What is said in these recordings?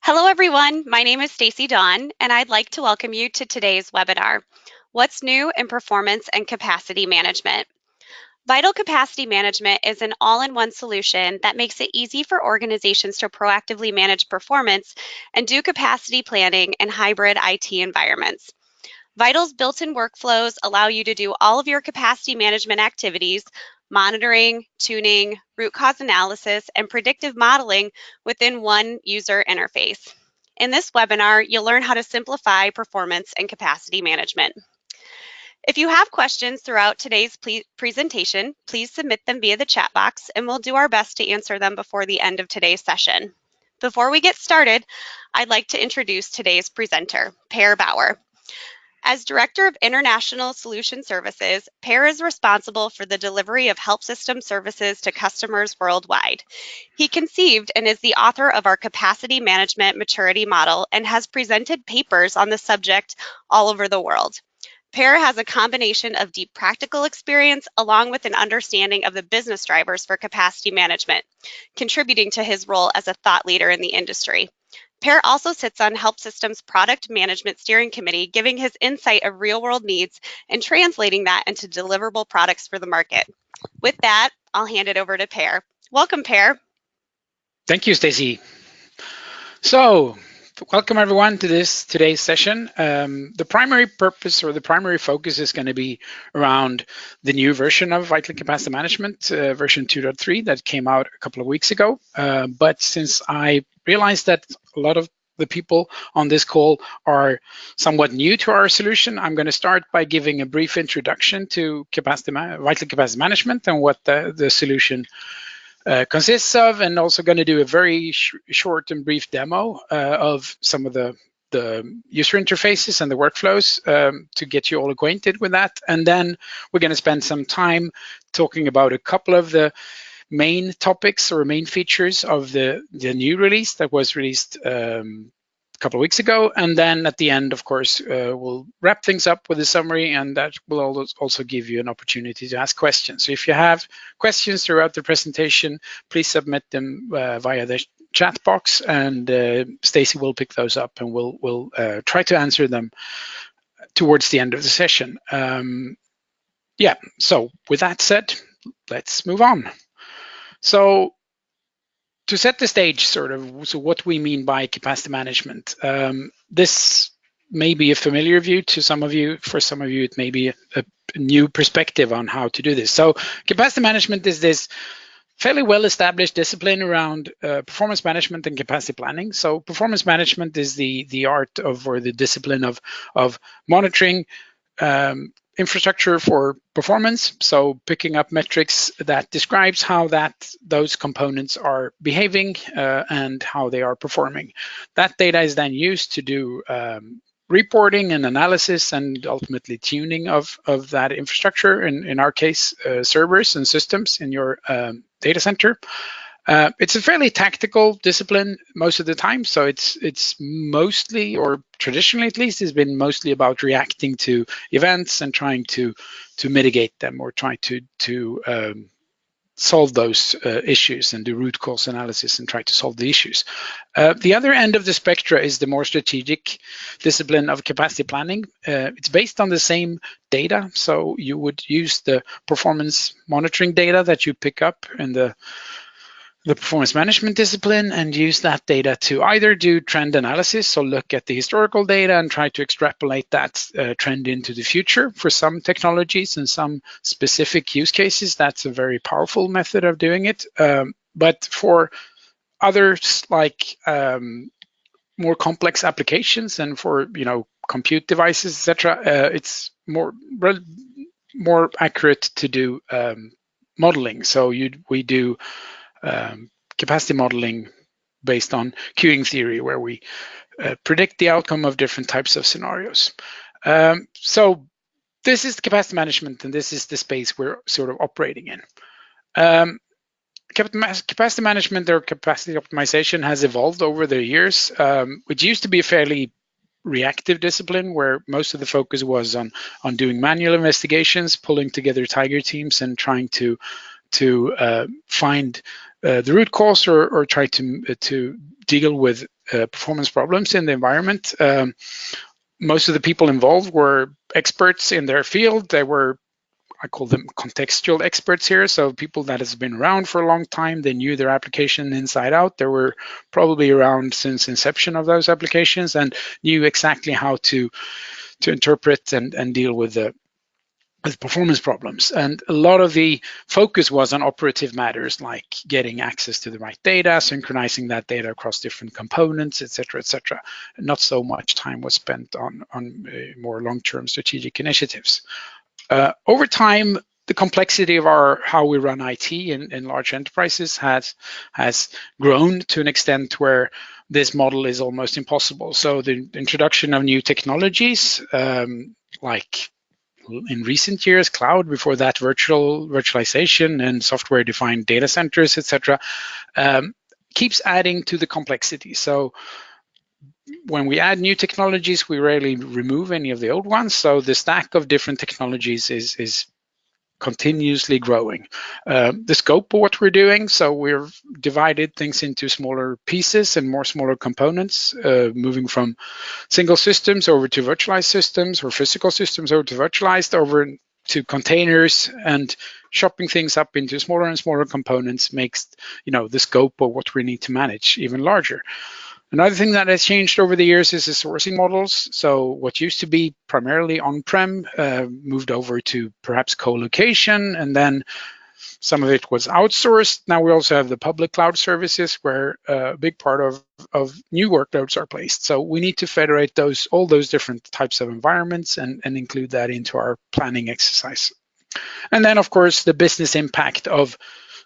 Hello, everyone. My name is Stacy Dawn, and I'd like to welcome you to today's webinar, What's New in Performance and Capacity Management? Vityl Capacity Management is an all-in-one solution that makes it easy for organizations to proactively manage performance and do capacity planning in hybrid IT environments. Vityl's built-in workflows allow you to do all of your capacity management activities, monitoring, tuning, root cause analysis, and predictive modeling within one user interface. In this webinar, you'll learn how to simplify performance and capacity management. If you have questions throughout today's presentation, please submit them via the chat box, and we'll do our best to answer them before the end of today's session. Before we get started, I'd like to introduce today's presenter, Per Bauer. As Director of International Solution Services, Per is responsible for the delivery of help system services to customers worldwide. He conceived and is the author of our capacity management maturity model and has presented papers on the subject all over the world. Per has a combination of deep practical experience along with an understanding of the business drivers for capacity management, contributing to his role as a thought leader in the industry. Per also sits on Help Systems Product Management Steering Committee, giving his insight of real-world needs and translating that into deliverable products for the market. With that, I'll hand it over to Per. Welcome, Per. Thank you, Stacy. So, welcome everyone to today's session. The primary purpose or the primary focus is going to be around the new version of Vityl Capacity Management, version 2.3 that came out a couple of weeks ago. But since I realized that a lot of the people on this call are somewhat new to our solution, I'm going to start by giving a brief introduction to Vityl Capacity Management and what the solution consists of, and also going to do a very short and brief demo of some of the user interfaces and the workflows to get you all acquainted with that. And then we're going to spend some time talking about a couple of the main topics or main features of the new release that was released a couple of weeks ago. And then at the end, of course, we'll wrap things up with a summary, and that will also give you an opportunity to ask questions. So if you have questions throughout the presentation, please submit them via the chat box, and Stacy will pick those up, and we'll try to answer them towards the end of the session. Yeah, so with that said, let's move on. So to set the stage, so what we mean by capacity management. This may be a familiar view to some of you. For some of you, it may be a new perspective on how to do this. So capacity management is this fairly well-established discipline around performance management and capacity planning. So performance management is the art of, or the discipline of monitoring infrastructure for performance, so picking up metrics that describes how those components are behaving and how they are performing. That data is then used to do reporting and analysis and ultimately tuning of that infrastructure, in our case, servers and systems in your data center. It's a fairly tactical discipline most of the time, so it's mostly, or traditionally at least, has been mostly about reacting to events and trying to mitigate them, or try to solve those issues and do root cause analysis and try to solve the issues. The other end of the spectrum is the more strategic discipline of capacity planning. It's based on the same data, so you would use the performance monitoring data that you pick up in the performance management discipline, and use that data to either do trend analysis, so look at the historical data and try to extrapolate that trend into the future. For some technologies and some specific use cases, that's a very powerful method of doing it. But for others, like more complex applications and for compute devices, etc., it's more accurate to do modeling. So we do capacity modeling based on queuing theory, where we predict the outcome of different types of scenarios. So this is capacity management, and this is the space we're sort of operating in. Capacity management or capacity optimization has evolved over the years. It used to be a fairly reactive discipline where most of the focus was on doing manual investigations, pulling together tiger teams and trying to find the root cause or try to deal with performance problems in the environment. Most of the people involved were experts in their field. They were, I call them contextual experts here. So people that has been around for a long time, they knew their application inside out. They were probably around since inception of those applications and knew exactly how to interpret and deal with performance problems. And a lot of the focus was on operative matters like getting access to the right data, synchronizing that data across different components, et cetera, et cetera. Not so much time was spent on more long-term strategic initiatives. Over time, the complexity of how we run IT in large enterprises has grown to an extent where this model is almost impossible. So the introduction of new technologies, like in recent years, cloud, before that virtualization and software-defined data centers, etc., keeps adding to the complexity. So when we add new technologies, we rarely remove any of the old ones. So the stack of different technologies is continuously growing. The scope of what we're doing, so we've divided things into smaller pieces and more smaller components, moving from single systems over to virtualized systems, or physical systems over to virtualized, over to containers, and chopping things up into smaller and smaller components makes the scope of what we need to manage even larger. Another thing that has changed over the years is the sourcing models. So what used to be primarily on-prem moved over to perhaps co-location, and then some of it was outsourced. Now we also have the public cloud services where a big part of new workloads are placed. So we need to federate all those different types of environments and include that into our planning exercise. And then, of course, the business impact of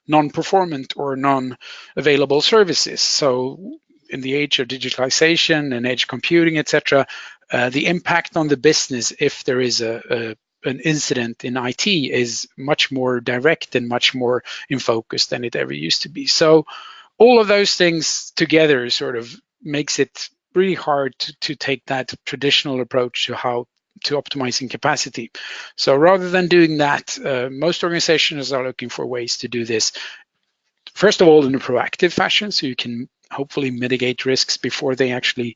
non-performant or non-available services. So in the age of digitalization and edge computing, etc., the impact on the business if there is an incident in IT is much more direct and much more in focus than it ever used to be. So all of those things together sort of makes it really hard to take that traditional approach to how to optimizing capacity. So rather than doing that, most organizations are looking for ways to do this. First of all, in a proactive fashion, so you can hopefully mitigate risks before they actually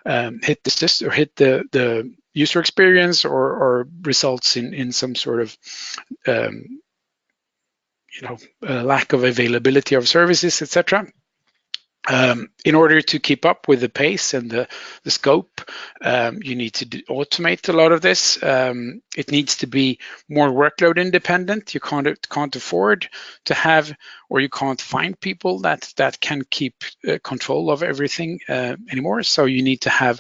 hit the system or hit the user experience or results in some sort of lack of availability of services, etc. In order to keep up with the pace and the scope, you need to automate a lot of this. It needs to be more workload independent. You can't afford to have, or you can't find people that can keep control of everything anymore. So you need to have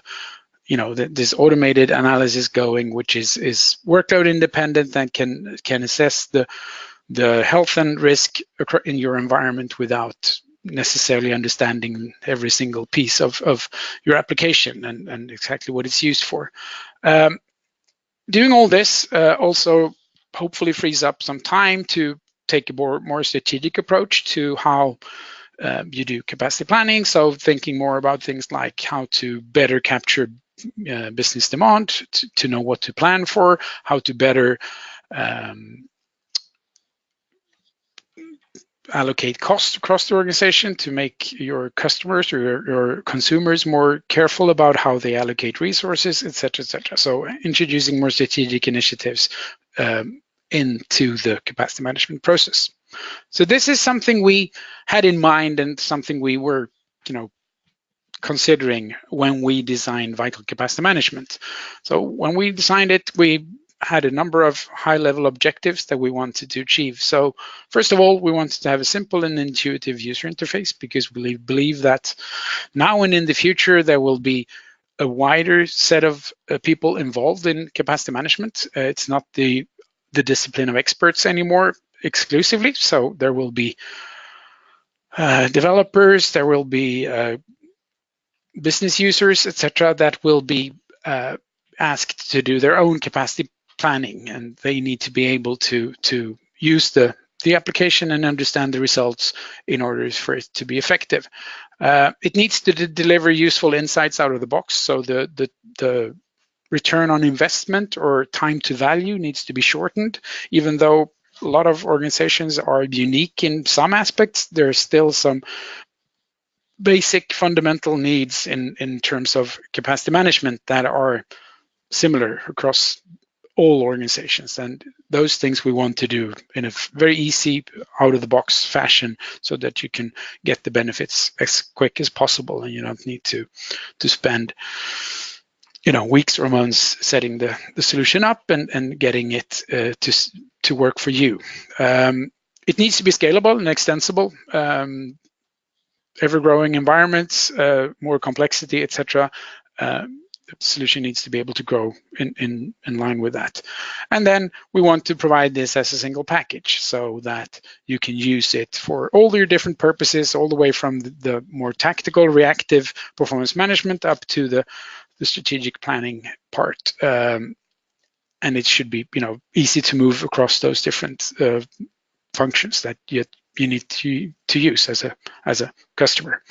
this automated analysis going, which is workload independent and can assess the health and risk in your environment without necessarily understanding every single piece of your application and exactly what it's used for. Doing all this also hopefully frees up some time to take a more strategic approach to how you do capacity planning. So thinking more about things like how to better capture business demand, to know what to plan for, how to better allocate costs across the organization to make your customers or your consumers more careful about how they allocate resources, et cetera, et cetera. So introducing more strategic initiatives into the capacity management process. So this is something we had in mind and something we were, considering when we designed Vityl Capacity Management. So when we designed it, we had a number of high-level objectives that we wanted to achieve. So first of all, we wanted to have a simple and intuitive user interface because we believe that now and in the future, there will be a wider set of people involved in capacity management. It's not the discipline of experts anymore exclusively. So there will be developers, there will be business users, etc., that will be asked to do their own capacity planning, and they need to be able to use the application and understand the results in order for it to be effective. It needs to deliver useful insights out of the box, so the return on investment or time to value needs to be shortened. Even though a lot of organizations are unique in some aspects, there's still some basic fundamental needs in terms of capacity management that are similar across all organizations, and those things we want to do in a very easy, out-of-the-box fashion so that you can get the benefits as quick as possible, and you don't need to spend weeks or months setting the solution up and getting it to work for you. It needs to be scalable and extensible. Ever-growing environments, more complexity, etc. The solution needs to be able to grow in line with that. And then we want to provide this as a single package so that you can use it for all your different purposes, all the way from the more tactical, reactive performance management up to the strategic planning part. And it should be easy to move across those different functions that you need to use as a customer.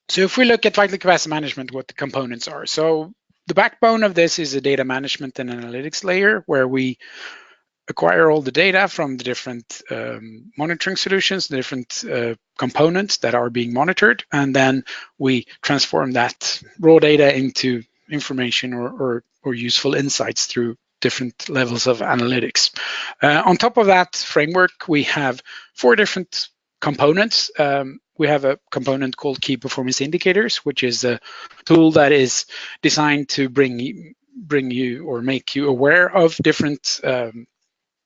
So if we look at Vityl Capacity Management, what the components are. So the backbone of this is a data management and analytics layer where we acquire all the data from the different monitoring solutions, the different components that are being monitored, and then we transform that raw data into information or useful insights through different levels of analytics. On top of that framework, we have 4 different components. We have a component called Key Performance Indicators, which is a tool that is designed to bring you or make you aware of different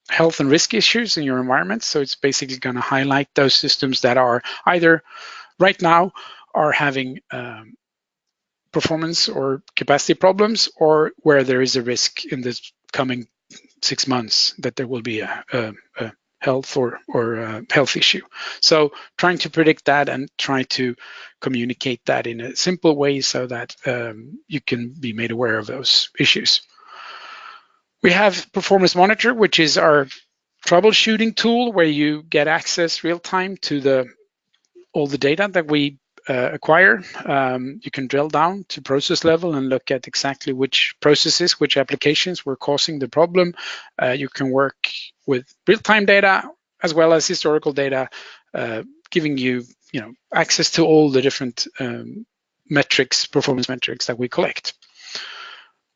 health and risk issues in your environment. So it's basically going to highlight those systems that are either right now are having performance or capacity problems, or where there is a risk in the coming 6 months that there will be a health or health issue. So trying to predict that and try to communicate that in a simple way so that you can be made aware of those issues. We have Performance Monitor, which is our troubleshooting tool where you get access real time to all the data that we acquire. You can drill down to process level and look at exactly which processes, which applications were causing the problem. You can work with real-time data as well as historical data, giving you, access to all the different metrics, performance metrics that we collect.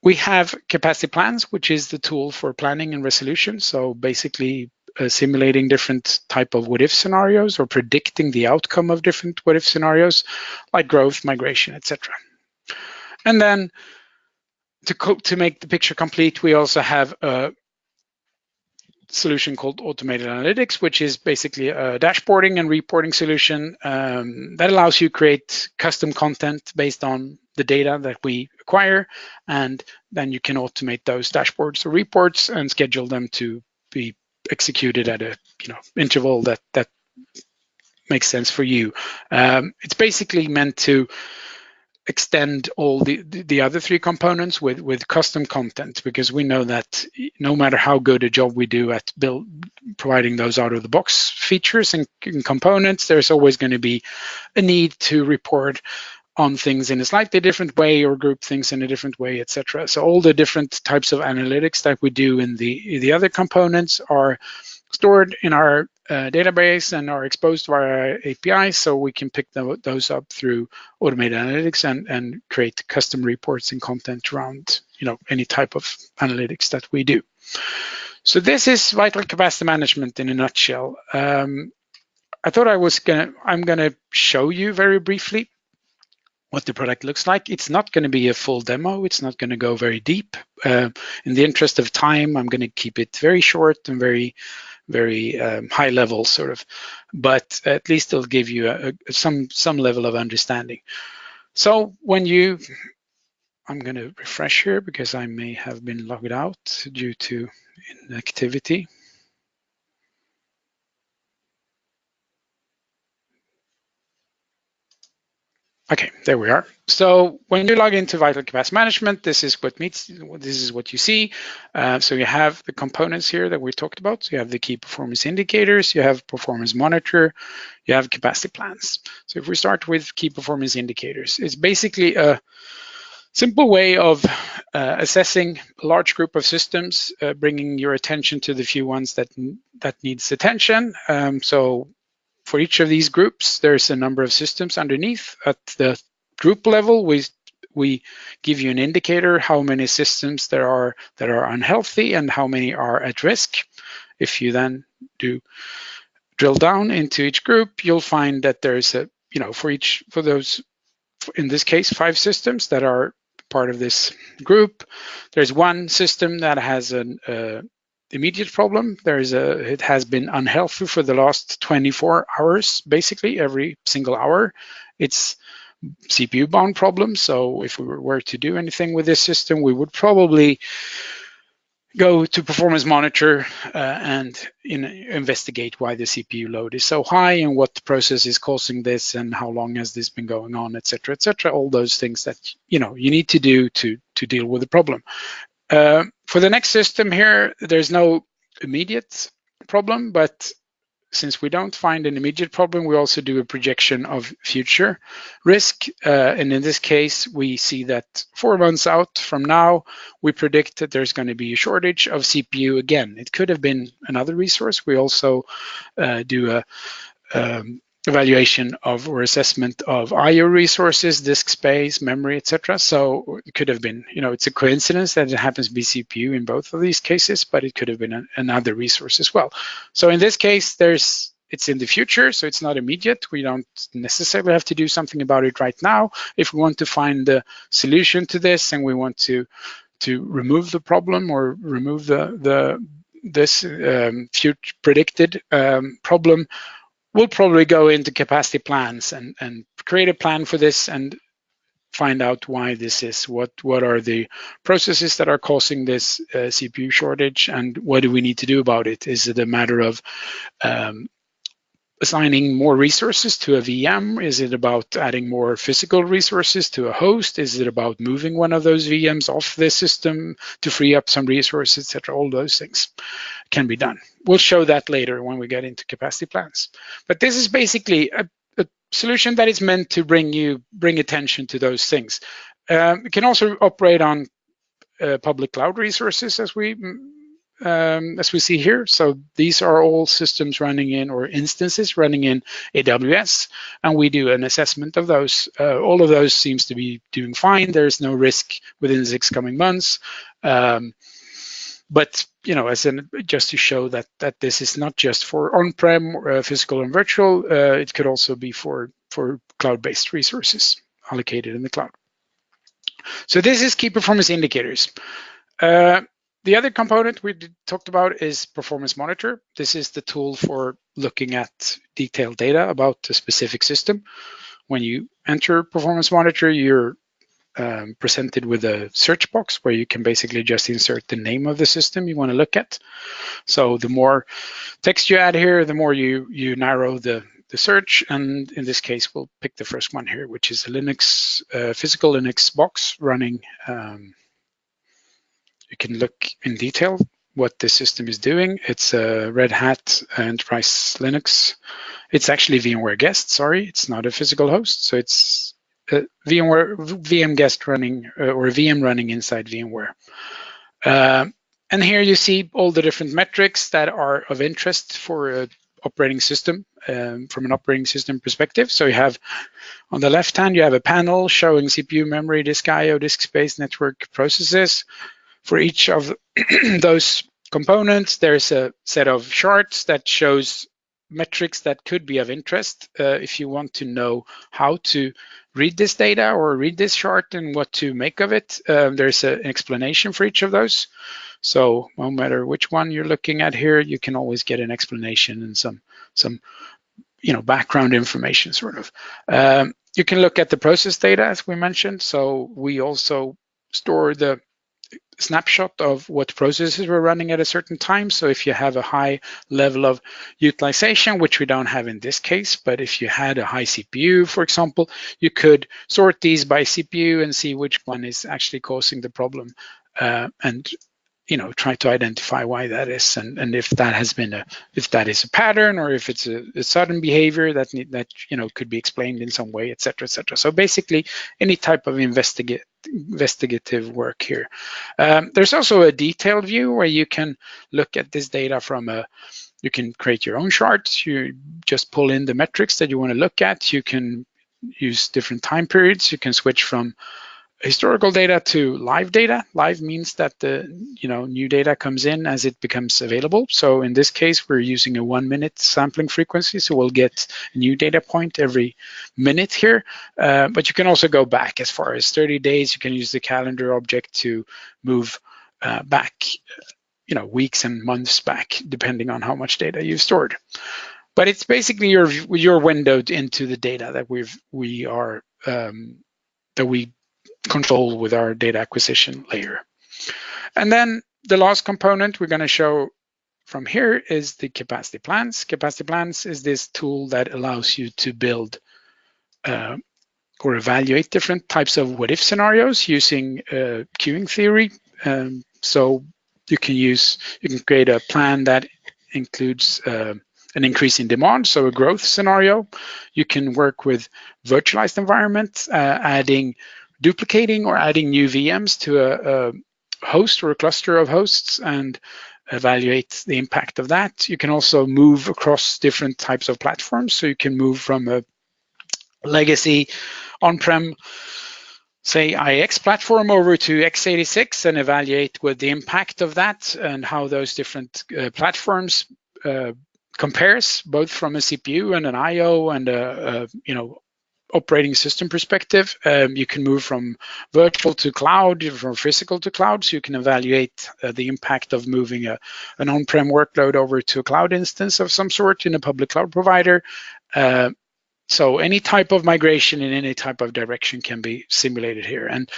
We have Capacity Plans, which is the tool for planning and resolution. So basically simulating different type of what-if scenarios or predicting the outcome of different what-if scenarios like growth, migration, etc. And then to make the picture complete, we also have a solution called Automated Analytics, which is basically a dashboarding and reporting solution that allows you to create custom content based on the data that we acquire, and then you can automate those dashboards or reports and schedule them to be executed at a interval that makes sense for you. It's basically meant to extend all the other 3 components with custom content, because we know that no matter how good a job we do at providing those out-of-the-box features and components, there's always going to be a need to report on things in a slightly different way or group things in a different way, etc. So all the different types of analytics that we do in the other components are stored in our database and are exposed to our APIs, so we can pick those up through automated analytics and create custom reports and content around any type of analytics that we do. So this is Vityl Capacity Management in a nutshell. I thought I'm gonna show you very briefly what the product looks like. It's not going to be a full demo. It's not going to go very deep. In the interest of time, I'm going to keep it very short and very high level sort of, but at least it'll give you some level of understanding. So I'm going to refresh here because I may have been logged out due to inactivity. Okay, there we are. So when you log into Vityl Capacity Management, this is what you see. So you have the components here that we talked about. So you have the key performance indicators, you have performance monitor, you have capacity plans. So if we start with key performance indicators, it's basically a simple way of assessing a large group of systems, bringing your attention to the few ones that needs attention. So for each of these groups, there's a number of systems underneath. At the group level, we give you an indicator how many systems there are that are unhealthy and how many are at risk. If you then drill down into each group, you'll find that there's a, for those, in this case, 5 systems that are part of this group, there's one system that has an immediate problem. It has been unhealthy for the last 24 hours, basically every single hour. It's CPU bound problem. So if we were to do anything with this system, we would probably go to performance monitor and investigate why the CPU load is so high and what process is causing this and how long has this been going on, et cetera, all those things that you need to do to deal with the problem. For the next system here, there's no immediate problem, but since we don't find an immediate problem, we also do a projection of future risk. And in this case, we see that 4 months out from now, we predict that there's going to be a shortage of CPU again. It could have been another resource. We also do a evaluation of or assessment of I/O resources, disk space, memory, etc. So it could have been, it's a coincidence that it happens to be CPU in both of these cases, but it could have been another resource as well. So in this case, it's in the future, so it's not immediate. We don't necessarily have to do something about it right now. If we want to find the solution to this and we want to remove the problem or remove this future predicted problem, we'll probably go into capacity plans and create a plan for this and find out why this is, what are the processes that are causing this CPU shortage, and what do we need to do about it? Is it a matter of assigning more resources to a VM? Is it about adding more physical resources to a host? Is it about moving one of those VMs off the system to free up some resources, etc.? All those things can be done. We'll show that later when we get into capacity plans. But this is basically a solution that is meant to bring attention to those things. It can also operate on public cloud resources as we see here. So these are all systems running in, or instances running in AWS, and we do an assessment of those. All of those seems to be doing fine. There's no risk within the 6 coming months. But just to show that this is not just for on-prem, physical and virtual, it could also be for cloud-based resources allocated in the cloud. So this is key performance indicators. The other component we talked about is Performance Monitor. This is the tool for looking at detailed data about a specific system. When you enter Performance Monitor, you're presented with a search box where you can basically just insert the name of the system you want to look at. So the more text you add here, the more you narrow the search. And in this case, we'll pick the first one here, which is a Linux, physical Linux box running. You can look in detail what the system is doing. It's a Red Hat Enterprise Linux. It's actually VMware Guest, sorry. It's not a physical host. So it's a VM Guest running, or a VM running inside VMware. And here you see all the different metrics that are of interest for an operating system from an operating system perspective. So you have, on the left hand, you have a panel showing CPU, memory, disk I/O, disk space, network processes. For each of those components, there's a set of charts that shows metrics that could be of interest. If you want to know how to read this data or read this chart and what to make of it, there's an explanation for each of those. So no matter which one you're looking at here, you can always get an explanation and some background information, sort of. You can look at the process data, as we mentioned. So we also store the snapshot of what processes were running at a certain time. So if you have a high level of utilization, which we don't have in this case, but if you had a high CPU, for example, you could sort these by CPU and see which one is actually causing the problem, and try to identify why that is, and if that has been if that is a pattern, or if it's a sudden behavior that could be explained in some way, etc., etc. So basically, any type of investigative work here. There's also a detailed view where you can look at this data from you can create your own charts. You just pull in the metrics that you want to look at. You can use different time periods. You can switch from historical data to live data. Live means that the new data comes in as it becomes available. So in this case, we're using a 1 minute sampling frequency. So we'll get a new data point every minute here. But you can also go back as far as 30 days. You can use the calendar object to move back, weeks and months back, depending on how much data you've stored. But it's basically your windowed into the data that we control with our data acquisition layer. And then the last component we're going to show from here is the capacity plans. Capacity plans is this tool that allows you to build or evaluate different types of what-if scenarios using queuing theory. So you can create a plan that includes an increase in demand, so a growth scenario. You can work with virtualized environments, duplicating or adding new VMs to a host or a cluster of hosts and evaluate the impact of that. You can also move across different types of platforms. So you can move from a legacy on-prem, say, IX platform over to x86 and evaluate what the impact of that and how those different platforms compares, both from a CPU and an IO and a operating system perspective. You can move from virtual to cloud, from physical to cloud, so you can evaluate the impact of moving an on-prem workload over to a cloud instance of some sort in a public cloud provider. So any type of migration in any type of direction can be simulated here. And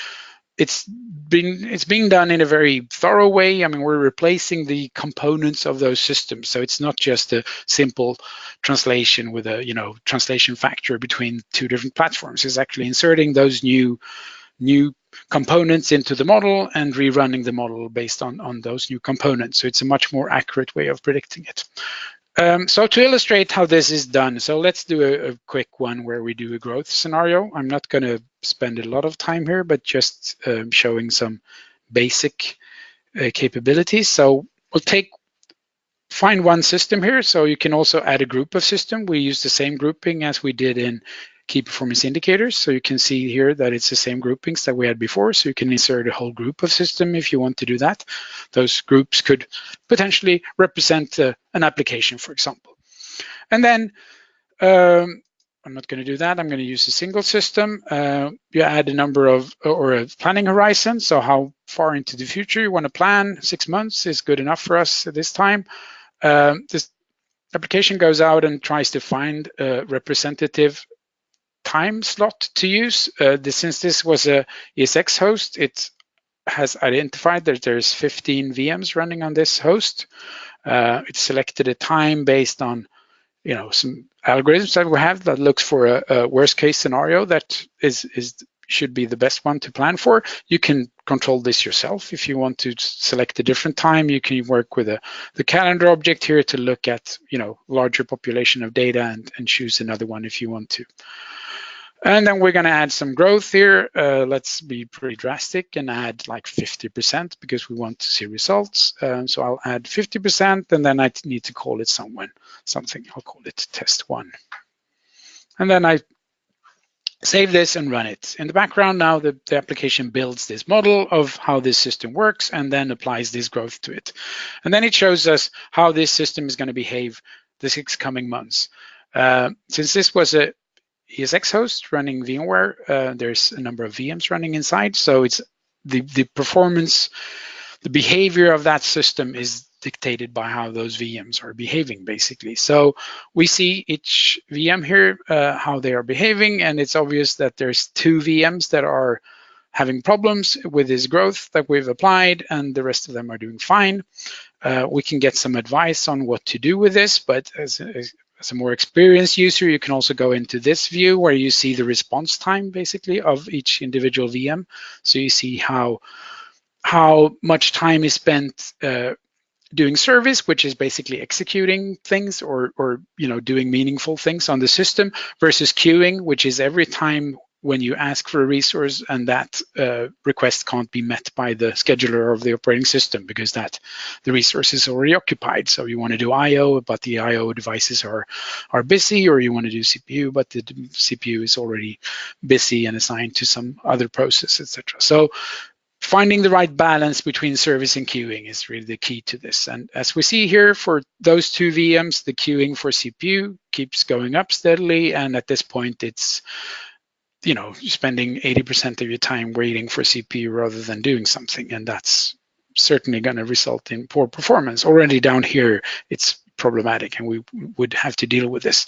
it's being done in a very thorough way. I mean, we're replacing the components of those systems. So it's not just a simple translation with a translation factor between two different platforms. It's actually inserting those new components into the model and rerunning the model based on those new components. So it's a much more accurate way of predicting it. So to illustrate how this is done, so let's do a quick one where we do a growth scenario. I'm not going to spend a lot of time here, but just showing some basic capabilities. So we'll find one system here. So you can also add a group of system. We use the same grouping as we did in key performance indicators. So you can see here that it's the same groupings that we had before. So you can insert a whole group of system if you want to do that. Those groups could potentially represent an application, for example. And then I'm not going to do that. I'm going to use a single system. You add a number of, or a planning horizon. So how far into the future you want to plan. 6 months is good enough for us at this time. This application goes out and tries to find a representative time slot to use. Since this was a ESX host, it has identified that there's 15 VMs running on this host. It selected a time based on some algorithms that we have that looks for a worst case scenario that should be the best one to plan for. You can control this yourself. If you want to select a different time, you can work with the calendar object here to look at larger population of data and choose another one if you want to. And then we're going to add some growth here. Let's be pretty drastic and add like 50% because we want to see results. So I'll add 50%, and then I need to call it something. I'll call it test 1. And then I save this and run it. In the background now, the application builds this model of how this system works and then applies this growth to it. And then it shows us how this system is going to behave the 6 coming months. Since this was a ESX host running VMware, there's a number of VMs running inside. So it's the performance, the behavior of that system is dictated by how those VMs are behaving, basically. So we see each VM here, how they are behaving, and it's obvious that there's 2 VMs that are having problems with this growth that we've applied, and the rest of them are doing fine. We can get some advice on what to do with this, but as a more experienced user, you can also go into this view where you see the response time, basically, of each individual VM. So you see how much time is spent doing service, which is basically executing things or doing meaningful things on the system, versus queuing, which is every time when you ask for a resource and that request can't be met by the scheduler of the operating system because that the resource is already occupied. So you want to do I/O, but the I/O devices are busy, or you want to do CPU, but the CPU is already busy and assigned to some other process, etc. So finding the right balance between service and queuing is really the key to this. And as we see here, for those two VMs, the queuing for CPU keeps going up steadily. And at this point, it's, you know, spending 80% of your time waiting for CPU rather than doing something. And that's certainly going to result in poor performance. Already down here, it's problematic, and we would have to deal with this.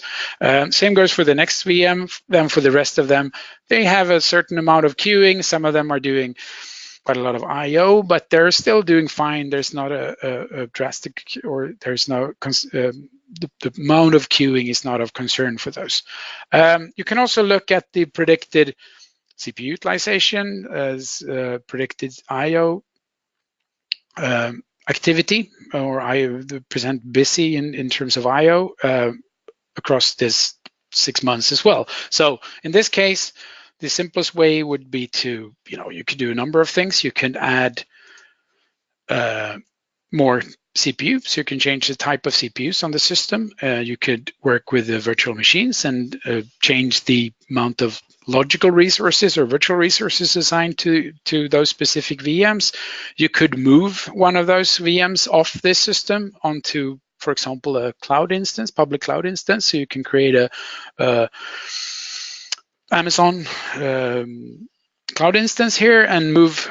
Same goes for the next VM. Then for the rest of them, they have a certain amount of queuing. Some of them are doing quite a lot of I/O, but they're still doing fine. There's not a drastic, or there's no, the amount of queuing is not of concern for those. You can also look at the predicted CPU utilization as predicted I/O activity, or I/O, the percent busy in terms of I/O across this 6 months as well. So in this case, the simplest way would be to, you know, you could do a number of things. You can add more CPUs. You can change the type of CPUs on the system. You could work with the virtual machines and change the amount of logical resources or virtual resources assigned to those specific VMs. You could move one of those VMs off this system onto, for example, a cloud instance, public cloud instance. So you can create a Amazon cloud instance here and move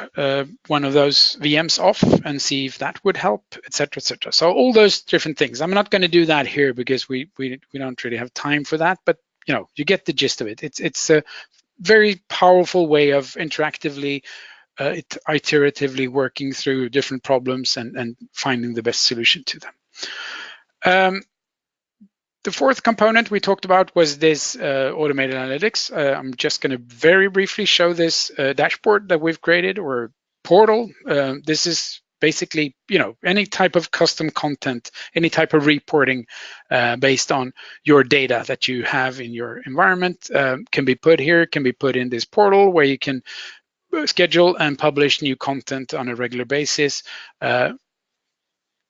one of those VMs off and see if that would help, etc., etc. So all those different things. I'm not going to do that here because we don't really have time for that, but you know, you get the gist of it. It's a very powerful way of interactively, iteratively working through different problems and finding the best solution to them. The fourth component we talked about was this automated analytics. I'm just going to very briefly show this dashboard that we've created, or portal. This is basically, you know, any type of custom content, any type of reporting based on your data that you have in your environment can be put here, can be put in this portal where you can schedule and publish new content on a regular basis.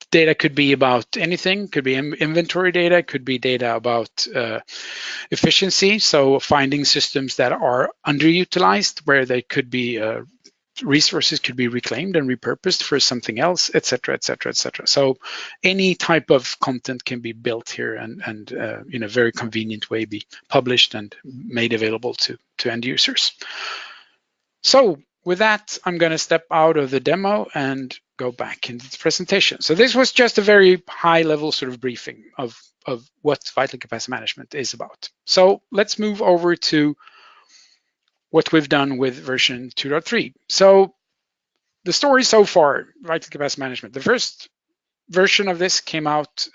Data could be about anything, could be inventory data, could be data about efficiency, so finding systems that are underutilized, where they could be resources could be reclaimed and repurposed for something else, etc., etc., etc. So any type of content can be built here and in a very convenient way be published and made available to end users. So with that, I'm going to step out of the demo and go back into the presentation. So this was just a very high level sort of briefing of what Vityl Capacity Management is about. So let's move over to what we've done with version 2.3. So the story so far, Vityl Capacity Management, the first version of this came out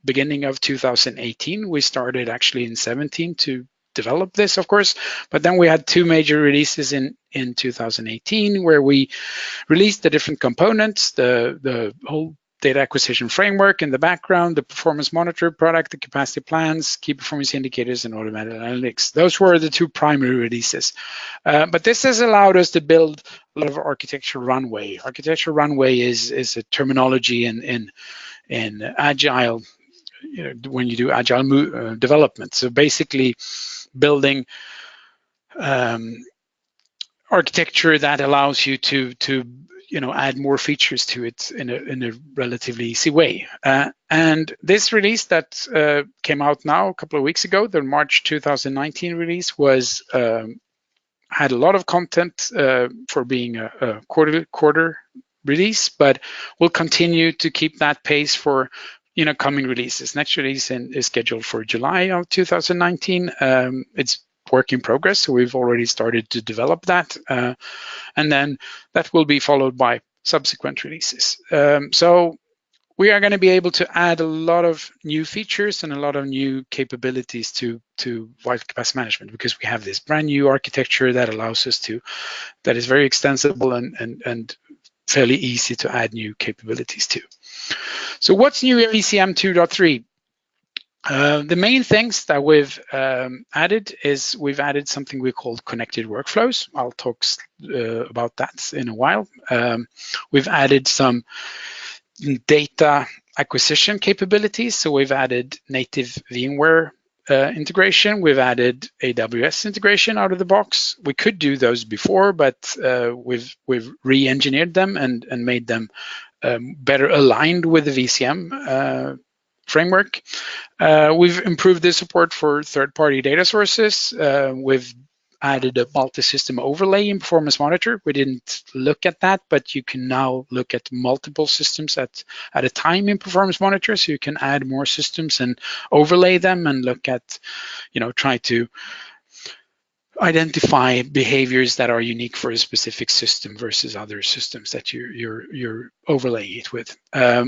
beginning of 2018. We started actually in 17 to develop this, of course, but then we had two major releases in 2018 where we released the different components, the whole data acquisition framework in the background, the performance monitor product, the capacity plans, key performance indicators, and automated analytics. Those were the two primary releases. But this has allowed us to build a lot of architecture runway. Architecture runway is a terminology in agile, you know, when you do agile development. So basically building architecture that allows you to you know, add more features to it in a relatively easy way. And this release that came out now a couple of weeks ago, the March 2019 release, was had a lot of content for being a quarter release, but we'll continue to keep that pace for, you know, coming releases. Next release is scheduled for July of 2019. It's work in progress, so we've already started to develop that, and then that will be followed by subsequent releases. So we are going to be able to add a lot of new features and a lot of new capabilities to Vityl Capacity Management, because we have this brand new architecture that allows us to, that is very extensible and fairly easy to add new capabilities to. So what's new in VCM 2.3? The main things that we've added is we've added something we call connected workflows. I'll talk about that in a while. We've added some data acquisition capabilities. So we've added native VMware integration. We've added AWS integration out of the box. We could do those before, but we've re-engineered them and made them better aligned with the VCM framework. We've improved the support for third-party data sources. We've added a multi-system overlay in Performance Monitor. We didn't look at that, but you can now look at multiple systems at a time in Performance Monitor, so you can add more systems and overlay them and look at, try to identify behaviors that are unique for a specific system versus other systems that you're overlaying it with.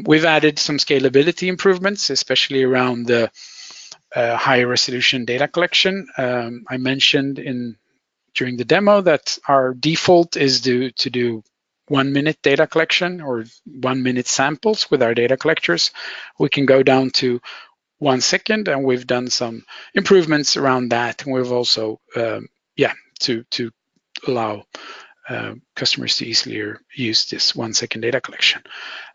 We've added some scalability improvements, especially around the higher resolution data collection. I mentioned during the demo that our default is to do 1 minute data collection or 1 minute samples with our data collectors. We can go down to 1 second, and we've done some improvements around that. And we've also, to allow customers to easily use this 1 second data collection.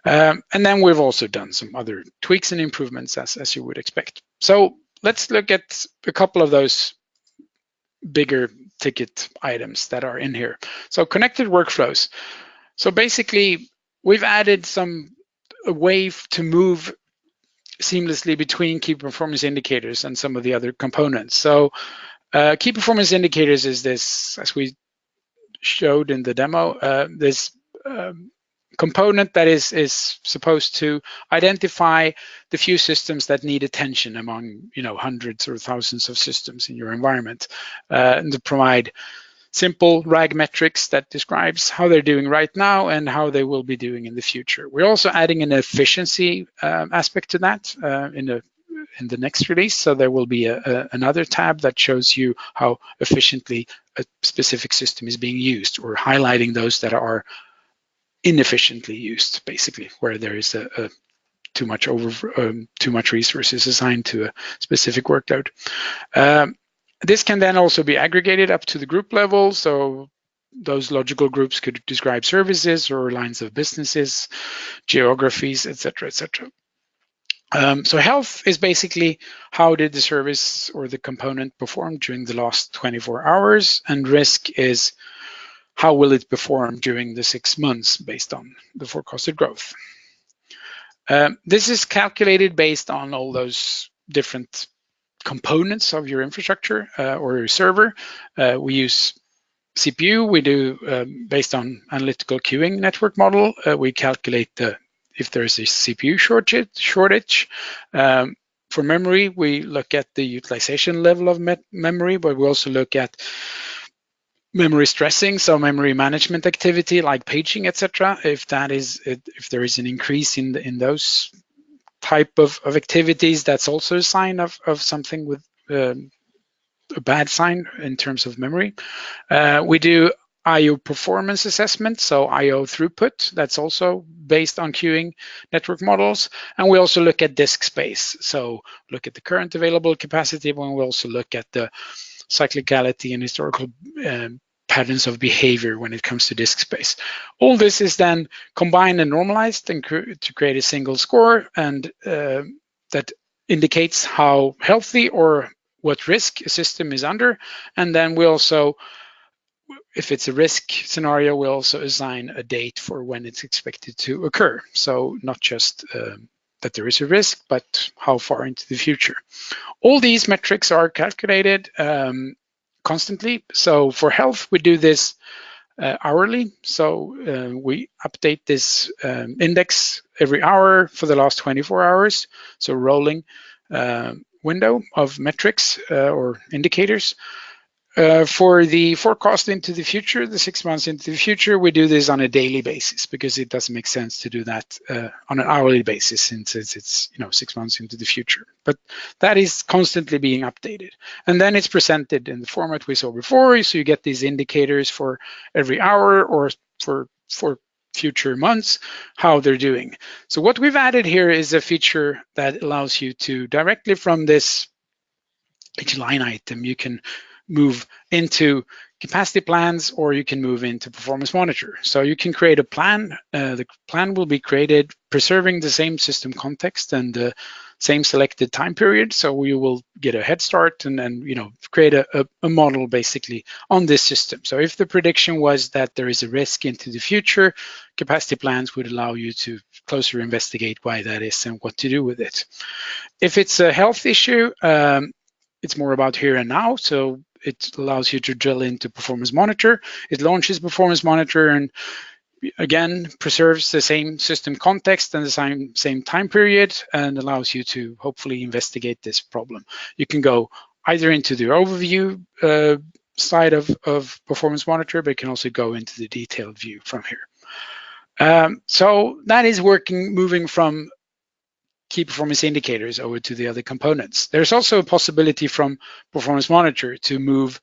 And then we've also done some other tweaks and improvements as you would expect. So let's look at a couple of those bigger ticket items that are in here. So connected workflows. So basically, we've added a way to move seamlessly between key performance indicators and some of the other components. So key performance indicators is this, as we showed in the demo, this component that is supposed to identify the few systems that need attention among hundreds or thousands of systems in your environment, and to provide simple RAG metrics that describes how they're doing right now and how they will be doing in the future. We're also adding an efficiency aspect to that in the next release. So there will be another tab that shows you how efficiently a specific system is being used, or highlighting those that are inefficiently used, basically, where there is too much resources assigned to a specific workload. This can then also be aggregated up to the group level. So those logical groups could describe services or lines of businesses, geographies, etc., etc. So health is basically how did the service or the component perform during the last 24 hours, and risk is how will it perform during the 6 months based on the forecasted growth. This is calculated based on all those different components of your infrastructure or your server. We use CPU. We do based on analytical queuing network model. We calculate if there's a CPU shortage. For memory, we look at the utilization level of memory, but we also look at memory stressing, so memory management activity like paging, etc. If there is an increase in those type of activities, that's also a sign of something with a bad sign in terms of memory. We do I/O performance assessment, so I/O throughput. That's also based on queuing network models. And we also look at disk space. So look at the current available capacity, when we also look at the cyclicality and historical patterns of behavior when it comes to disk space. All this is then combined and normalized and to create a single score, and that indicates how healthy or what risk a system is under. And then we also, if it's a risk scenario, we also assign a date for when it's expected to occur. So not just that there is a risk, but how far into the future. All these metrics are calculated constantly. So for health, we do this hourly. So we update this index every hour for the last 24 hours. So rolling window of metrics or indicators. For the forecast into the future, the 6 months into the future, we do this on a daily basis because it doesn't make sense to do that on an hourly basis since it's 6 months into the future. But that is constantly being updated, and then it's presented in the format we saw before. So you get these indicators for every hour or for future months, how they're doing. So what we've added here is a feature that allows you to directly from this each line item, you can move into capacity plans, or you can move into performance monitor. So you can create a plan. The plan will be created preserving the same system context and the same selected time period. So you will get a head start and then create a model basically on this system. So if the prediction was that there is a risk into the future, capacity plans would allow you to closer investigate why that is and what to do with it. If it's a health issue, it's more about here and now. So it allows you to drill into performance monitor. It launches performance monitor and again preserves the same system context and the same time period and allows you to hopefully investigate this problem. You can go either into the overview side of performance monitor, but you can also go into the detailed view from here. So that is working, moving from key performance indicators over to the other components. There's also a possibility from performance monitor to move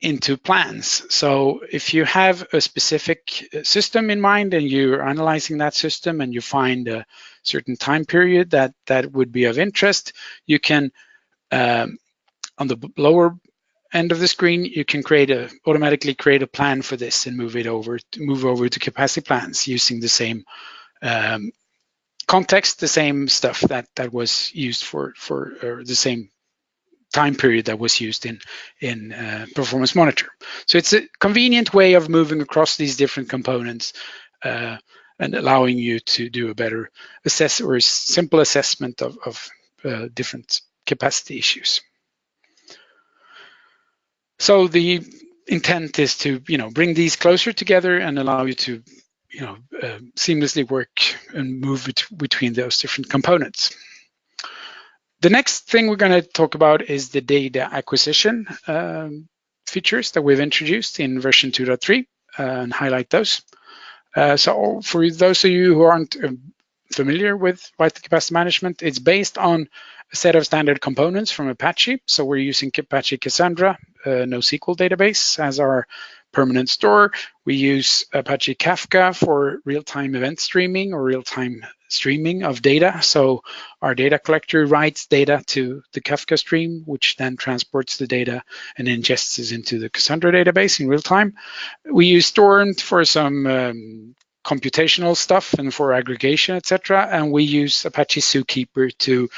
into plans. So if you have a specific system in mind and you're analyzing that system and you find a certain time period that would be of interest, you can, on the lower end of the screen, you can automatically create a plan for this and move over to capacity plans using the same context, the same stuff that was used for or the same time period that was used in performance monitor. So it's a convenient way of moving across these different components and allowing you to do a better simple assessment of different capacity issues. So the intent is to bring these closer together and allow you to seamlessly work and move between those different components. The next thing we're going to talk about is the data acquisition features that we've introduced in version 2.3 and highlight those. So for those of you who aren't familiar with Vityl Capacity Management, it's based on a set of standard components from Apache. So we're using Apache Cassandra NoSQL database as our permanent store. We use Apache Kafka for real-time event streaming or real-time streaming of data. So our data collector writes data to the Kafka stream, which then transports the data and ingests it into the Cassandra database in real time. We use Storm for some computational stuff and for aggregation, etc. And we use Apache Zookeeper to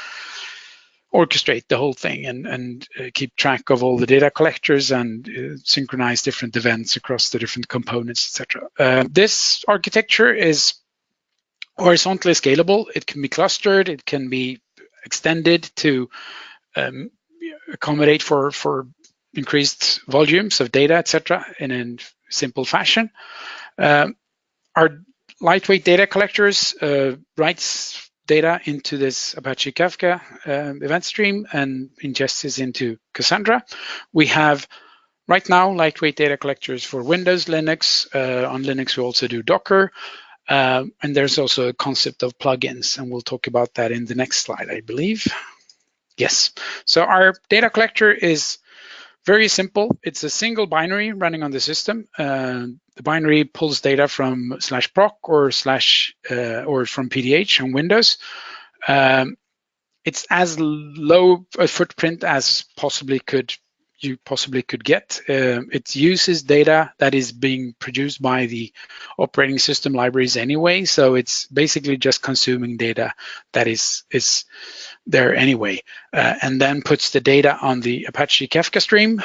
orchestrate the whole thing and keep track of all the data collectors and synchronize different events across the different components, etc. This architecture is horizontally scalable. It can be clustered. It can be extended to accommodate for increased volumes of data, etc. in a simple fashion. Our lightweight data collectors writes data into this Apache Kafka event stream and ingests this into Cassandra. We have right now lightweight data collectors for Windows, Linux. On Linux, we also do Docker. And there's also a concept of plugins, and we'll talk about that in the next slide, I believe. Yes. So our data collector is very simple. It's a single binary running on the system. The binary pulls data from /proc or from PDH on Windows. It's as low a footprint as you possibly could get. It uses data that is being produced by the operating system libraries anyway, so it's basically just consuming data that is there anyway, and then puts the data on the Apache Kafka stream.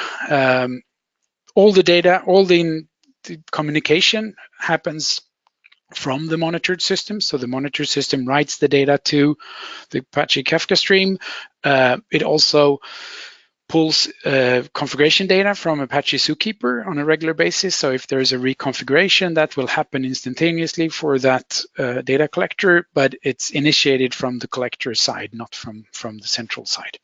All the data, all the communication happens from the monitored system. So the monitored system writes the data to the Apache Kafka stream. It also pulls configuration data from Apache Zookeeper on a regular basis. So if there's a reconfiguration, that will happen instantaneously for that data collector, but it's initiated from the collector side, not from the central side.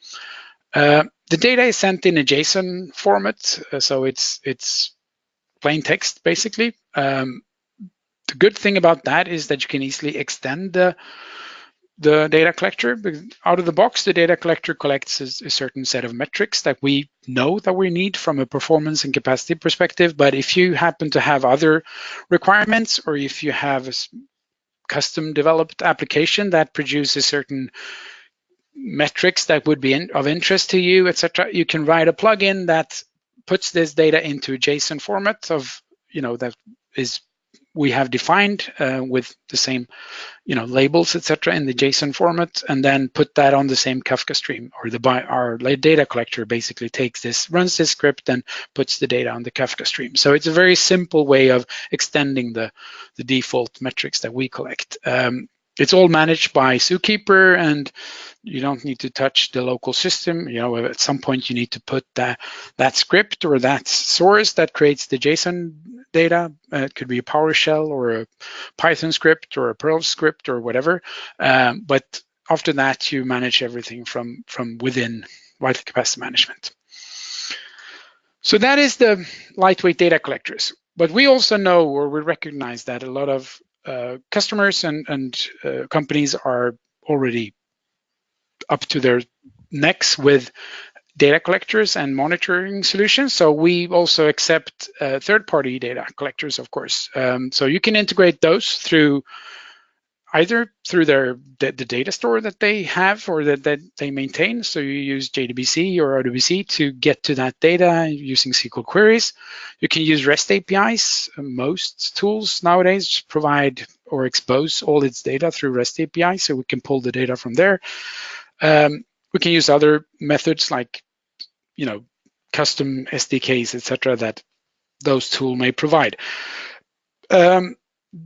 The data is sent in a JSON format, so it's plain text basically. The good thing about that is that you can easily extend the the data collector. Out of the box, the data collector collects a certain set of metrics that we know that we need from a performance and capacity perspective. But if you happen to have other requirements, or if you have a custom developed application that produces certain metrics that would be of interest to you, etc., you can write a plugin that puts this data into a JSON format of, that is we have defined with the same, labels, etc., in the JSON format, and then put that on the same Kafka stream, or our data collector basically takes this, runs this script, and puts the data on the Kafka stream. So it's a very simple way of extending the default metrics that we collect. It's all managed by Zookeeper, and you don't need to touch the local system. At some point you need to put that script or that source that creates the JSON data. It could be a PowerShell or a Python script or a Perl script or whatever. But after that, you manage everything from within Vityl Capacity Management. So that is the lightweight data collectors. But we also know, or we recognize, that a lot of customers and companies are already up to their necks with data collectors and monitoring solutions. So we also accept third-party data collectors, of course. So you can integrate those through either through the data store that they have or that they maintain. So you use JDBC or ODBC to get to that data using SQL queries. You can use REST APIs. Most tools nowadays provide or expose all its data through REST API, so we can pull the data from there. We can use other methods like, custom SDKs, etc., that those tools may provide.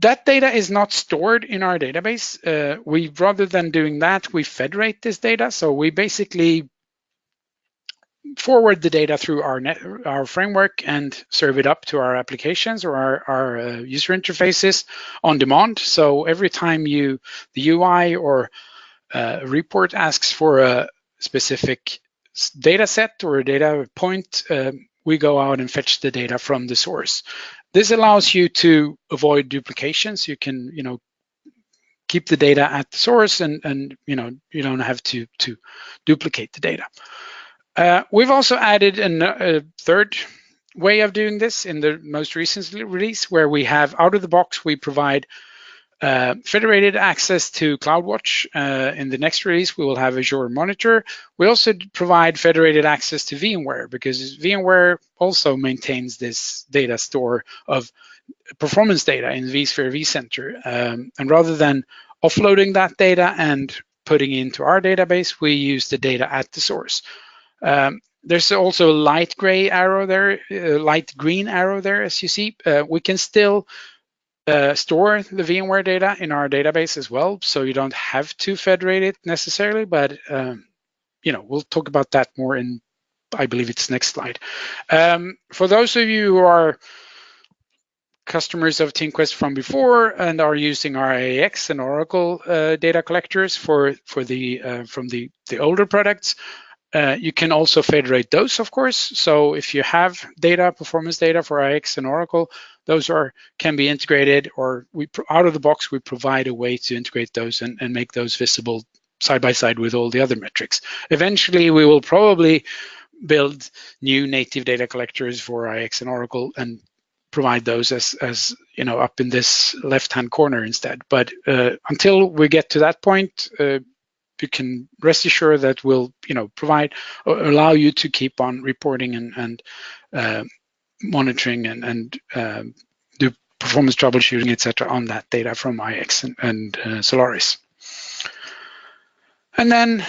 That data is not stored in our database. Rather than doing that, we federate this data. So we basically forward the data through our framework and serve it up to our applications or our user interfaces on demand. So every time the UI or a report asks for a specific data set or a data point, we go out and fetch the data from the source. This allows you to avoid duplications. You can, keep the data at the source, and you don't have to duplicate the data. We've also added a third way of doing this in the most recent release, where we have out of the box, we provide federated access to CloudWatch. In the next release, we will have Azure Monitor. We also provide federated access to VMware, because VMware also maintains this data store of performance data in vSphere vCenter. And rather than offloading that data and putting it into our database, we use the data at the source. There's also a light green arrow there, as you see. We can still store the VMware data in our database as well, so you don't have to federate it necessarily, but we'll talk about that more in, I believe it's next slide. For those of you who are customers of TeamQuest from before and are using our AX and Oracle data collectors from the older products, you can also federate those, of course. So if you have performance data for AX and Oracle, those can be integrated, or out of the box, we provide a way to integrate those and make those visible side by side with all the other metrics. Eventually, we will probably build new native data collectors for AX and Oracle and provide those as up in this left-hand corner instead. But until we get to that point, you can rest assured that we'll provide or allow you to keep on reporting and monitoring and do performance troubleshooting, etc., on that data from IX and Solaris. And then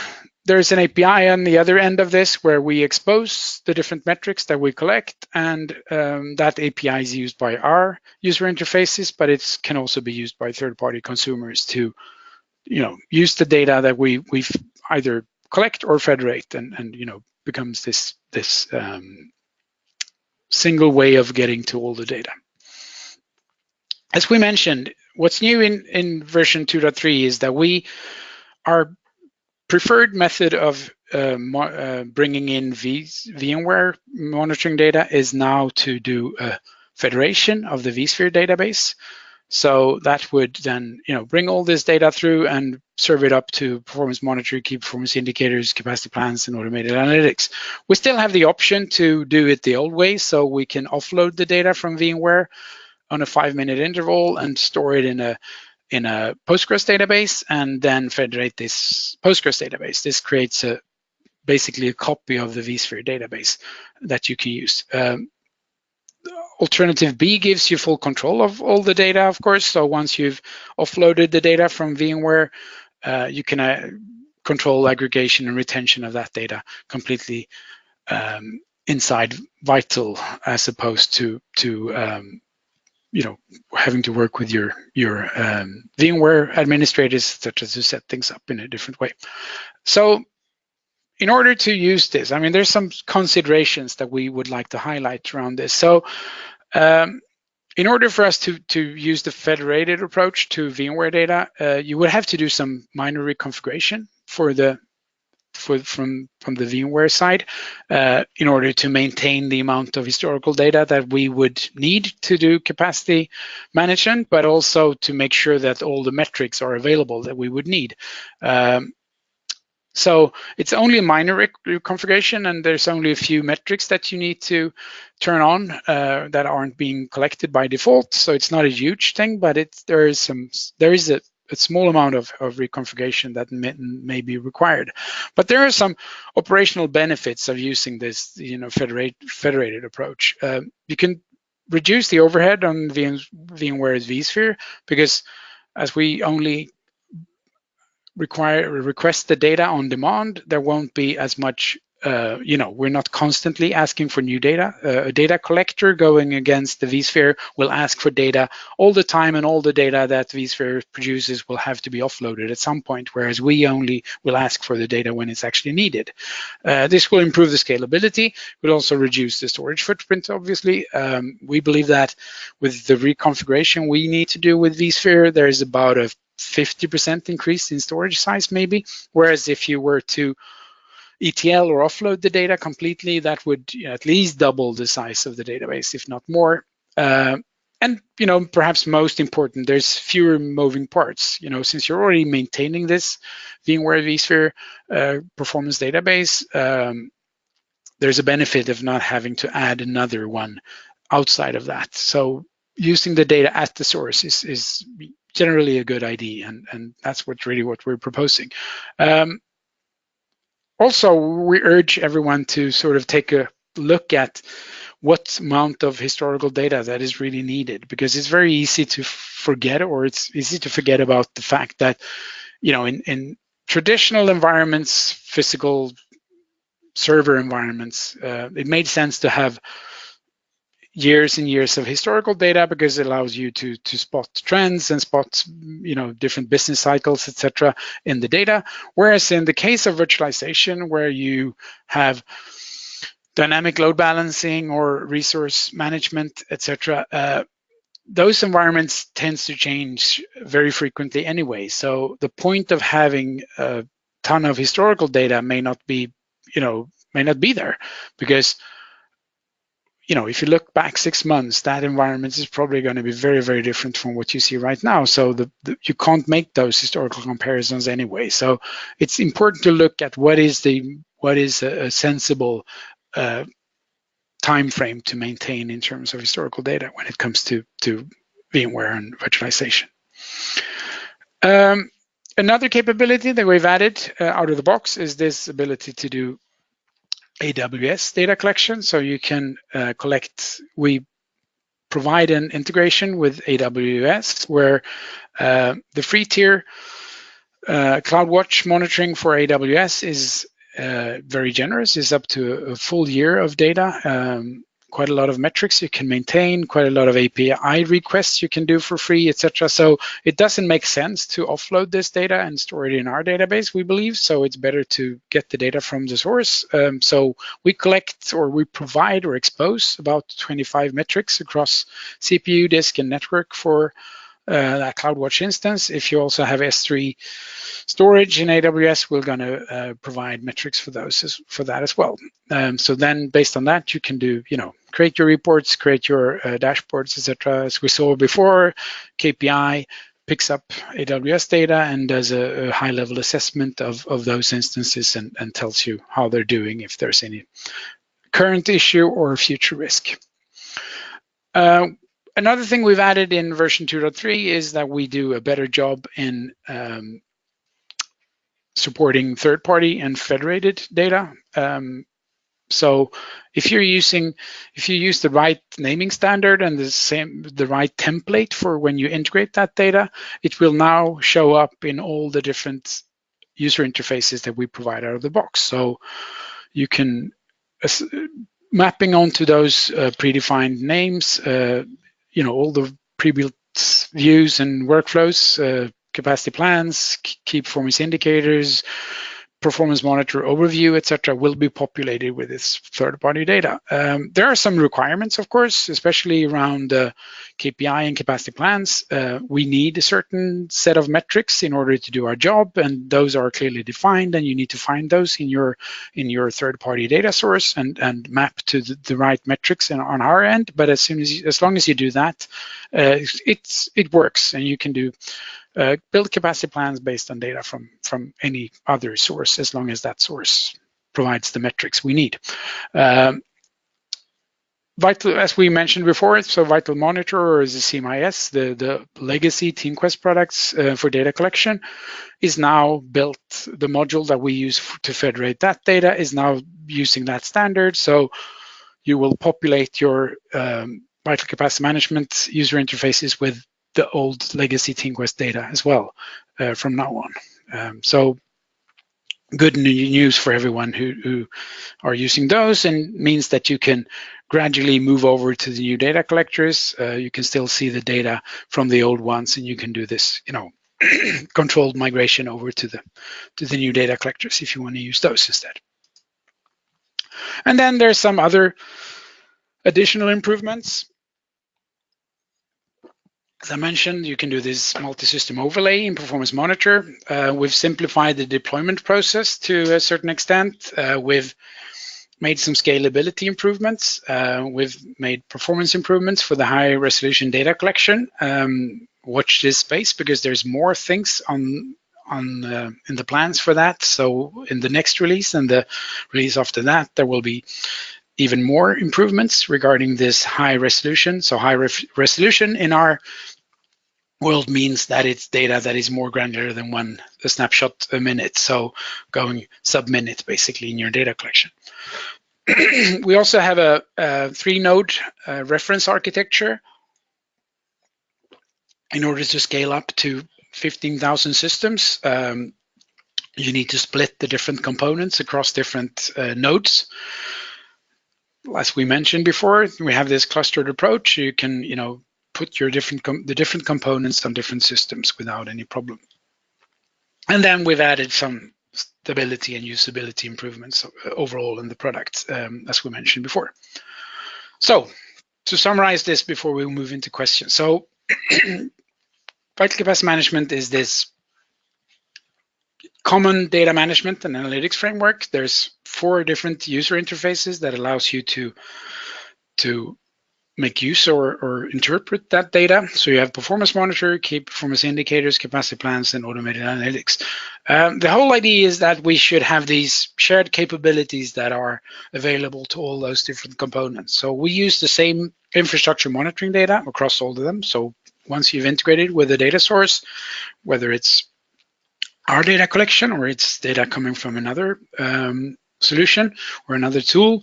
there's an API on the other end of this where we expose the different metrics that we collect, and that API is used by our user interfaces, but it can also be used by third-party consumers to use the data that we either collect or federate, and becomes this single way of getting to all the data. As we mentioned, what's new in version 2.3 is that our preferred method of bringing in VMware monitoring data is now to do a federation of the vSphere database. So that would then, bring all this data through and serve it up to performance monitoring, key performance indicators, capacity plans, and automated analytics. We still have the option to do it the old way, so we can offload the data from VMware on a 5-minute interval and store it in a Postgres database, and then federate this Postgres database. This creates basically a copy of the vSphere database that you can use. Alternative B gives you full control of all the data, of course. So once you've offloaded the data from VMware, you can control aggregation and retention of that data completely inside Vityl, as opposed to having to work with your VMware administrators, such as to set things up in a different way. So in order to use this, there's some considerations that we would like to highlight around this. So in order for us to use the federated approach to VMware data, you would have to do some minor reconfiguration from the VMware side in order to maintain the amount of historical data that we would need to do capacity management, but also to make sure that all the metrics are available that we would need. So it's only a minor configuration, and there's only a few metrics that you need to turn on that aren't being collected by default. So it's not a huge thing, but there is a small amount of reconfiguration that may be required. But there are some operational benefits of using this, federated approach. You can reduce the overhead on VMware's vSphere, because as we only request the data on demand, there won't be as much, we're not constantly asking for new data. A data collector going against the vSphere will ask for data all the time, and all the data that vSphere produces will have to be offloaded at some point, whereas we only will ask for the data when it's actually needed. This will improve the scalability, will also reduce the storage footprint, obviously. We believe that with the reconfiguration we need to do with vSphere, there is about a 50% increase in storage size maybe, whereas if you were to ETL or offload the data completely, that would at least double the size of the database, if not more. And perhaps most important, there's fewer moving parts. Since you're already maintaining this VMware vSphere performance database, there's a benefit of not having to add another one outside of that. So using the data at the source is generally a good idea, and that's what we're proposing. Also, we urge everyone to sort of take a look at what amount of historical data that is really needed, because it's very easy to forget, or it's easy to forget about the fact that, in traditional environments, physical server environments, it made sense to have years and years of historical data, because it allows you to spot trends and spot different business cycles, etc., in the data. Whereas in the case of virtualization, where you have dynamic load balancing or resource management, etc., those environments tends to change very frequently anyway. So the point of having a ton of historical data may not be there, because if you look back 6 months, that environment is probably going to be very, very different from what you see right now. So you can't make those historical comparisons anyway. So it's important to look at what is a sensible time frame to maintain in terms of historical data when it comes to VMware and virtualization. Another capability that we've added out of the box is this ability to do AWS data collection. So you can we provide an integration with AWS, where the free tier CloudWatch monitoring for AWS is very generous. It's up to a full year of data, quite a lot of metrics you can maintain, quite a lot of API requests you can do for free, etc. So it doesn't make sense to offload this data and store it in our database, we believe. So it's better to get the data from the source. So we collect, or we provide or expose about 25 metrics across CPU, disk, and network for that CloudWatch instance. If you also have S3 storage in AWS, we're going to provide metrics for that as well. So then, based on that, you can do create your reports, create your dashboards, etc. As we saw before, KPI picks up AWS data and does a high-level assessment of those instances and tells you how they're doing, if there's any current issue or future risk. Another thing we've added in version 2.3 is that we do a better job in supporting third-party and federated data. So if you use the right naming standard and the right template for when you integrate that data, it will now show up in all the different user interfaces that we provide out of the box. So you can mapping onto those predefined names, all the pre-built views and workflows, capacity plans, key performance indicators, performance monitor overview, etc., will be populated with this third-party data. There are some requirements, of course, especially around KPI and capacity plans. We need a certain set of metrics in order to do our job, and those are clearly defined, and you need to find those in your third-party data source and map to the right metrics on our end. But as long as you do that, it works, and you can do build capacity plans based on data from any other source, as long as that source provides the metrics we need. Vityl, as we mentioned before, so Vityl Monitor, or is the CMIS, the legacy TeamQuest products for data collection, is now built. The module that we use to federate that data is now using that standard. So you will populate your Vityl Capacity Management user interfaces with the old legacy TeamQuest data as well from now on. So good news for everyone who are using those, and means that you can gradually move over to the new data collectors. You can still see the data from the old ones, and you can do this, controlled migration over to the new data collectors if you want to use those instead. And then there's some other additional improvements. As I mentioned, you can do this multi-system overlay in Performance Monitor. We've simplified the deployment process to a certain extent. We've made some scalability improvements. We've made performance improvements for the high resolution data collection. Watch this space, because there's more things in the plans for that. So in the next release and the release after that, there will be even more improvements regarding this high resolution. So high resolution in our world means that it's data that is more granular than a snapshot a minute. So going sub-minute basically in your data collection. We also have a 3-node reference architecture in order to scale up to 15,000 systems. You need to split the different components across different nodes. As we mentioned before, we have this clustered approach. You can, put your the different components on different systems without any problem. And then we've added some stability and usability improvements overall in the product, as we mentioned before. So to summarize this before we move into questions. So Vityl Capacity Management is this common data management and analytics framework. There's 4 different user interfaces that allows you to make use or interpret that data. So you have Performance Monitor, key performance indicators, capacity plans, and automated analytics. The whole idea is that we should have these shared capabilities that are available to all those different components. So we use the same infrastructure monitoring data across all of them. So once you've integrated with a data source, whether it's our data collection or it's data coming from another solution or another tool,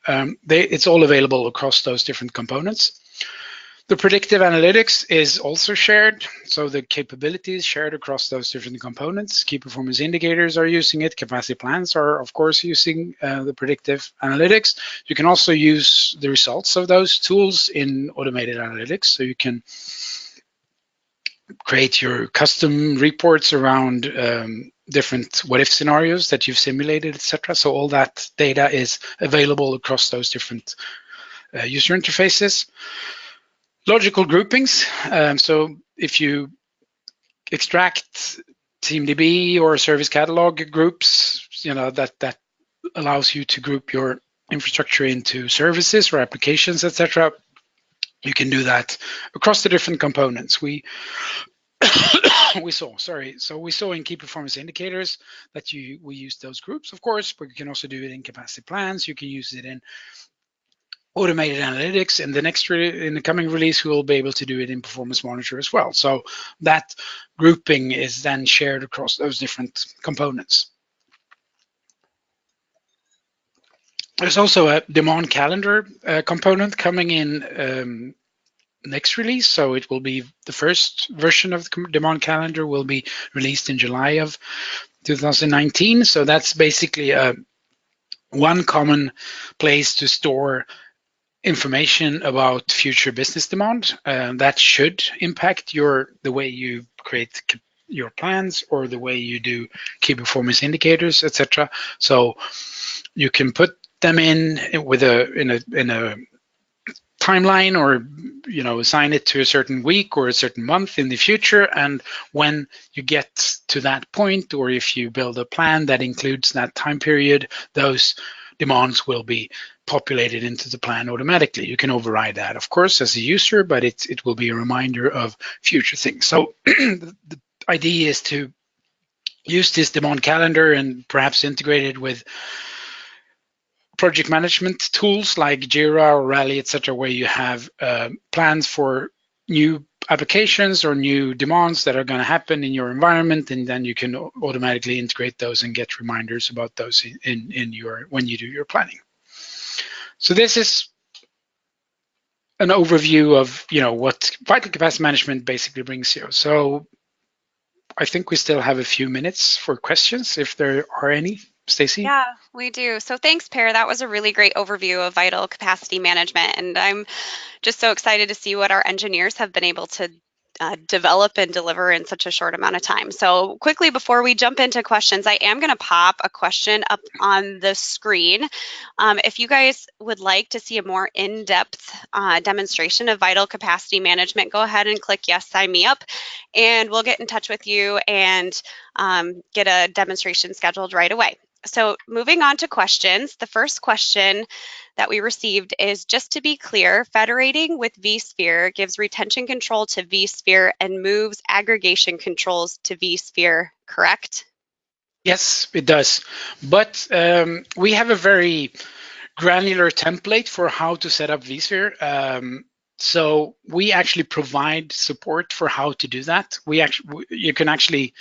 it's all available across those different components. The predictive analytics is also shared, so the capability is shared across those different components. Key performance indicators are using it. Capacity plans are, of course, using the predictive analytics. You can also use the results of those tools in automated analytics, so you can create your custom reports around different what-if scenarios that you've simulated, etc. So all that data is available across those different user interfaces. Logical groupings. So if you extract TeamDB or service catalog groups, that allows you to group your infrastructure into services or applications, etc. You can do that across the different components. We saw in key performance indicators that we use those groups, of course, but you can also do it in capacity plans. You can use it in automated analytics. In the coming release, we will be able to do it in performance monitor as well. So that grouping is then shared across those different components. There's also a demand calendar component coming in next release. So it will be the first version of the demand calendar will be released in July of 2019. So that's basically one common place to store information about future business demand that should impact the way you create your plans or the way you do key performance indicators, etc. So you can put them in a timeline, or assign it to a certain week or a certain month in the future, and when you get to that point, or if you build a plan that includes that time period, those demands will be populated into the plan automatically. You can override that, of course, as a user, but it will be a reminder of future things. So the idea is to use this demand calendar and perhaps integrate it with project management tools like Jira or Rally, etc., where you have plans for new applications or new demands that are going to happen in your environment, and then you can automatically integrate those and get reminders about those when you do your planning. So this is an overview of what Vityl Capacity Management basically brings you. So I think we still have a few minutes for questions, if there are any. Stacy? Yeah, we do. So thanks, Per. That was a really great overview of Vityl Capacity Management. And I'm just so excited to see what our engineers have been able to develop and deliver in such a short amount of time. So quickly, before we jump into questions, I am going to pop a question up on the screen. If you guys would like to see a more in-depth demonstration of Vityl Capacity Management, go ahead and click yes, sign me up, and we'll get in touch with you and get a demonstration scheduled right away. So moving on to questions, the first question that we received is, just to be clear, federating with vSphere gives retention control to vSphere and moves aggregation controls to vSphere, correct? Yes, it does. But we have a very granular template for how to set up vSphere. So we actually provide support for how to do that. You can actually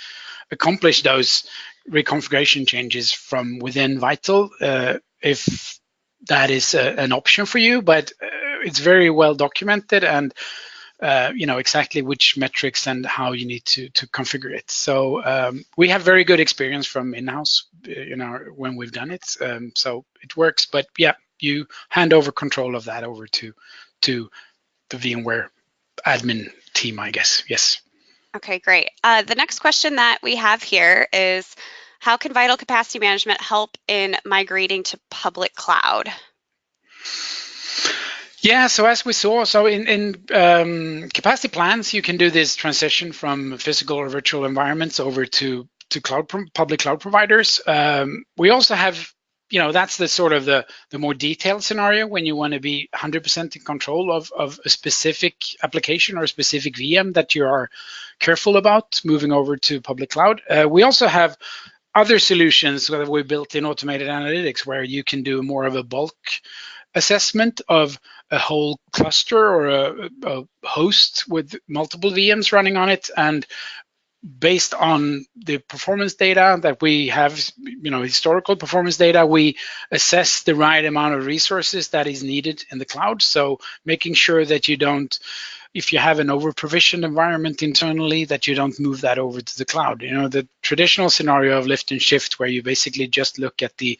accomplish those reconfiguration changes from within Vityl if that is an option for you, but it's very well documented, and exactly which metrics and how you need to configure it. So we have very good experience from in-house, when we've done it. So it works, but yeah, you hand over control of that over to the VMware admin team, I guess. Yes. Okay, great. The next question that we have here is, how can Vityl Capacity Management help in migrating to public cloud? Yeah, so as we saw, in capacity plans, you can do this transition from physical or virtual environments over to public cloud providers. We also have, that's the sort of the more detailed scenario when you want to be 100% in control of a specific application or a specific VM that you are careful about moving over to public cloud. We also have other solutions that we built in automated analytics, where you can do more of a bulk assessment of a whole cluster or a host with multiple VMs running on it, and based on the performance data that we have, historical performance data, we assess the right amount of resources that is needed in the cloud. So making sure that you don't, if you have an over-provisioned environment internally, that you don't move that over to the cloud. The traditional scenario of lift and shift, where you basically just look at the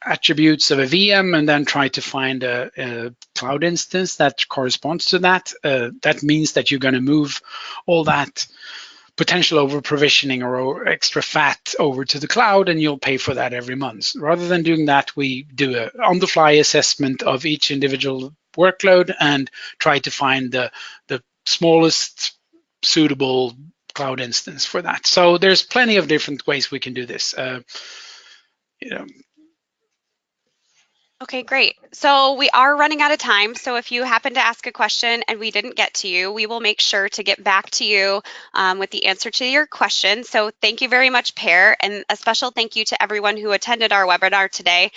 attributes of a VM and then try to find a cloud instance that corresponds to that. That means that you're going to move all that potential over provisioning or extra fat over to the cloud, and you'll pay for that every month. Rather than doing that, we do a on-the-fly assessment of each individual workload and try to find the smallest suitable cloud instance for that. So there's plenty of different ways we can do this. Okay, great. So we are running out of time. So if you happen to ask a question and we didn't get to you, we will make sure to get back to you with the answer to your question. So thank you very much, Pear, and a special thank you to everyone who attended our webinar today.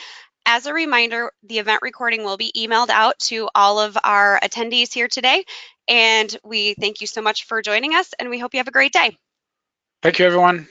As a reminder, the event recording will be emailed out to all of our attendees here today. And we thank you so much for joining us, and we hope you have a great day. Thank you, everyone.